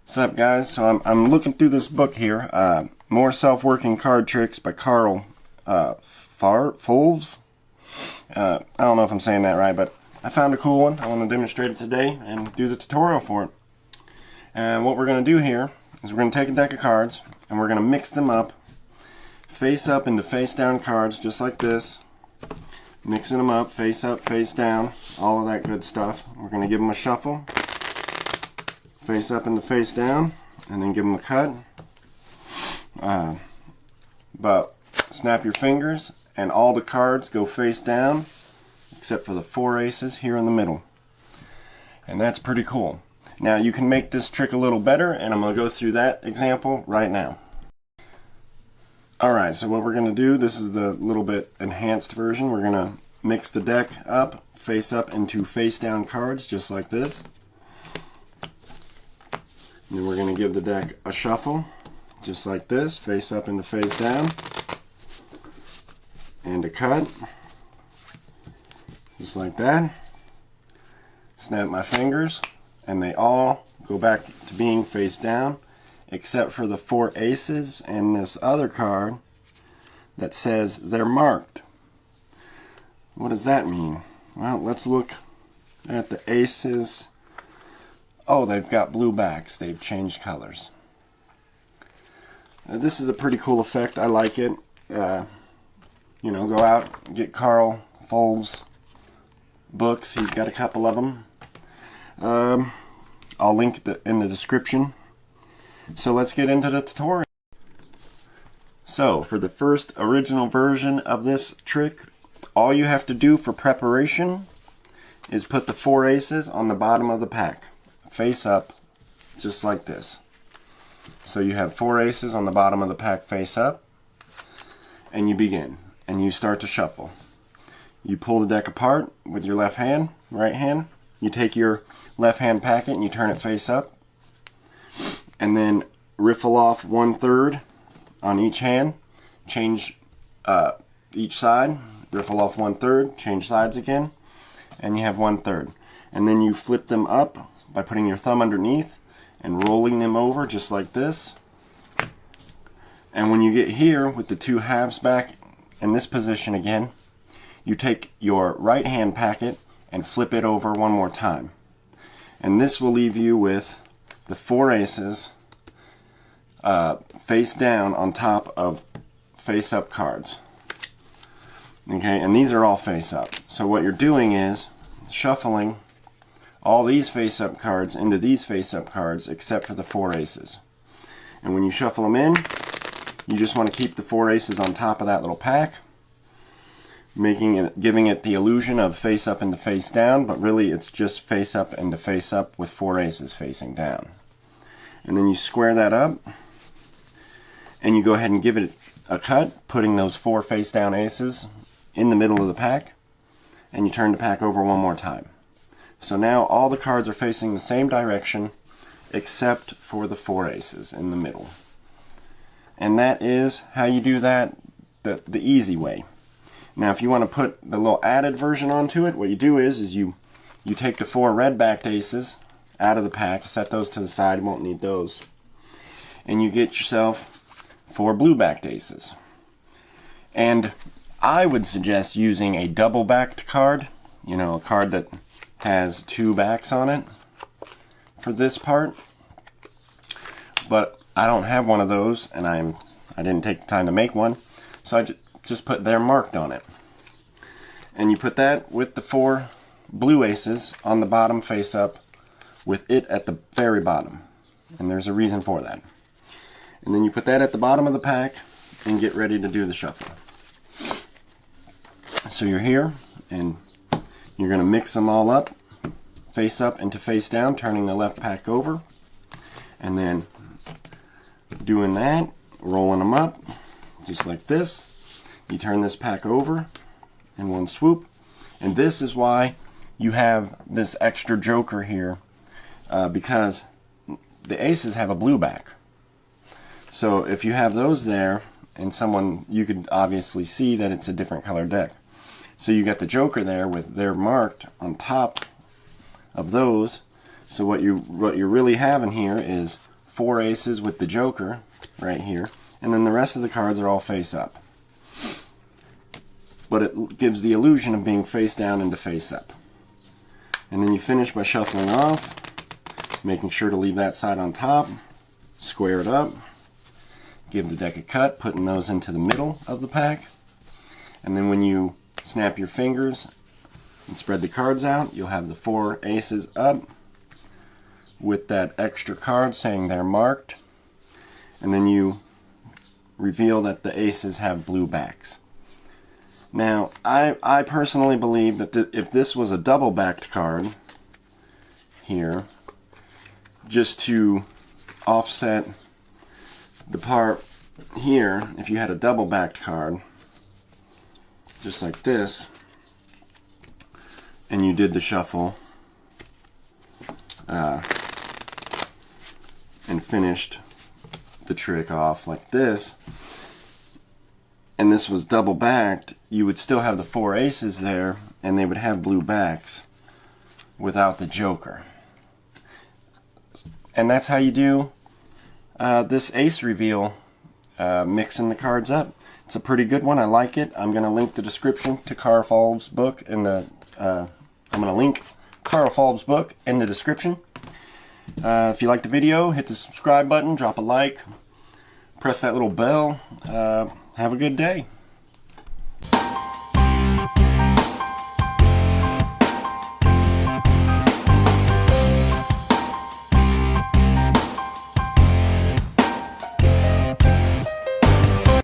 What's up, guys? So I'm looking through this book here, More Self-Working Card Tricks by Fulves. I don't know if I'm saying that right, but I found a cool one. I want to demonstrate it today and do the tutorial for it. And what we're going to do here is we're going to take a deck of cards and we're going to mix them up, face up into face down cards, just like this. Mixing them up, face down, all of that good stuff. We're going to give them a shuffle. Face up into face down, and then give them a cut. But snap your fingers, and all the cards go face down, except for the 4 aces here in the middle. And that's pretty cool. Now you can make this trick a little better, and I'm going to go through that example right now. Alright, so what we're going to do, this is the little bit enhanced version. We're going to mix the deck up, face up into face down cards, just like this. And then we're going to give the deck a shuffle, just like this, face up into face down, and a cut, just like that. Snap my fingers, and they all go back to being face down, except for the 4 aces and this other card that says they're marked. What does that mean? Well, let's look at the aces. Oh, they've got blue backs. They've changed colors. This is a pretty cool effect. I like it. You know, go out, get Carl Fulves books. He's got a couple of them. I'll link it in the description. So let's get into the tutorial. So, for the first original version of this trick, all you have to do for preparation is put the 4 aces on the bottom of the pack. Face up, just like this. So you have 4 aces on the bottom of the pack face up, and you begin, and you start to shuffle. You pull the deck apart with your left hand, right hand. You take your left hand packet and you turn it face up, and then riffle off 1/3 on each hand. Change each side, riffle off 1/3, change sides again, and you have 1/3. And then you flip them up by putting your thumb underneath and rolling them over just like this. And when you get here with the 2 halves back in this position again, you take your right hand packet and flip it over one more time. And this will leave you with the 4 aces face down on top of face up cards. Okay, and these are all face up. So what you're doing is shuffling all these face up cards into these face up cards except for the 4 aces. And when you shuffle them in, you just want to keep the 4 aces on top of that little pack, giving it the illusion of face up into face down, but really it's just face up into face up with 4 aces facing down. And then you square that up, and you go ahead and give it a cut, putting those 4 face down aces in the middle of the pack, and you turn the pack over one more time. So now all the cards are facing the same direction except for the 4 aces in the middle. And that is how you do that the easy way. Now if you want to put the little added version onto it, what you do is you take the 4 red backed aces out of the pack, set those to the side, you won't need those, and you get yourself 4 blue backed aces. And I would suggest using a double backed card, you know, a card that has 2 backs on it for this part, but I don't have one of those, and I didn't take the time to make one, so I just put "they're marked" on it. And you put that with the 4 blue aces on the bottom face up, with it at the very bottom, and there's a reason for that. And then you put that at the bottom of the pack and get ready to do the shuffle. So you're here, and you're going to mix them all up, face up into face down, turning the left pack over, and then doing that, rolling them up, just like this. You turn this pack over in one swoop, and this is why you have this extra joker here, because the aces have a blue back. So if you have those there, and you could obviously see that it's a different color deck. So you got the joker there with "they're marked" on top of those. So what you're really having here is 4 aces with the Joker right here, and then the rest of the cards are all face up. But it gives the illusion of being face down into face up. And then you finish by shuffling off, making sure to leave that side on top, square it up, give the deck a cut, putting those into the middle of the pack. And then when you snap your fingers and spread the cards out, you'll have the 4 aces up with that extra card saying they're marked. And then you reveal that the aces have blue backs. Now, I personally believe that if this was a double-backed card here, just to offset the part here, if you had a double-backed card, just like this, and you did the shuffle and finished the trick off like this, and this was double backed, you would still have the 4 aces there, and they would have blue backs without the Joker. And that's how you do this ace reveal, mixing the cards up. It's a pretty good one. I like it. I'm going to link the description to Carl Fulves' book in the. I'm going to link Carl Fulves' book in the description. If you liked the video, hit the subscribe button, drop a like, press that little bell. Have a good day.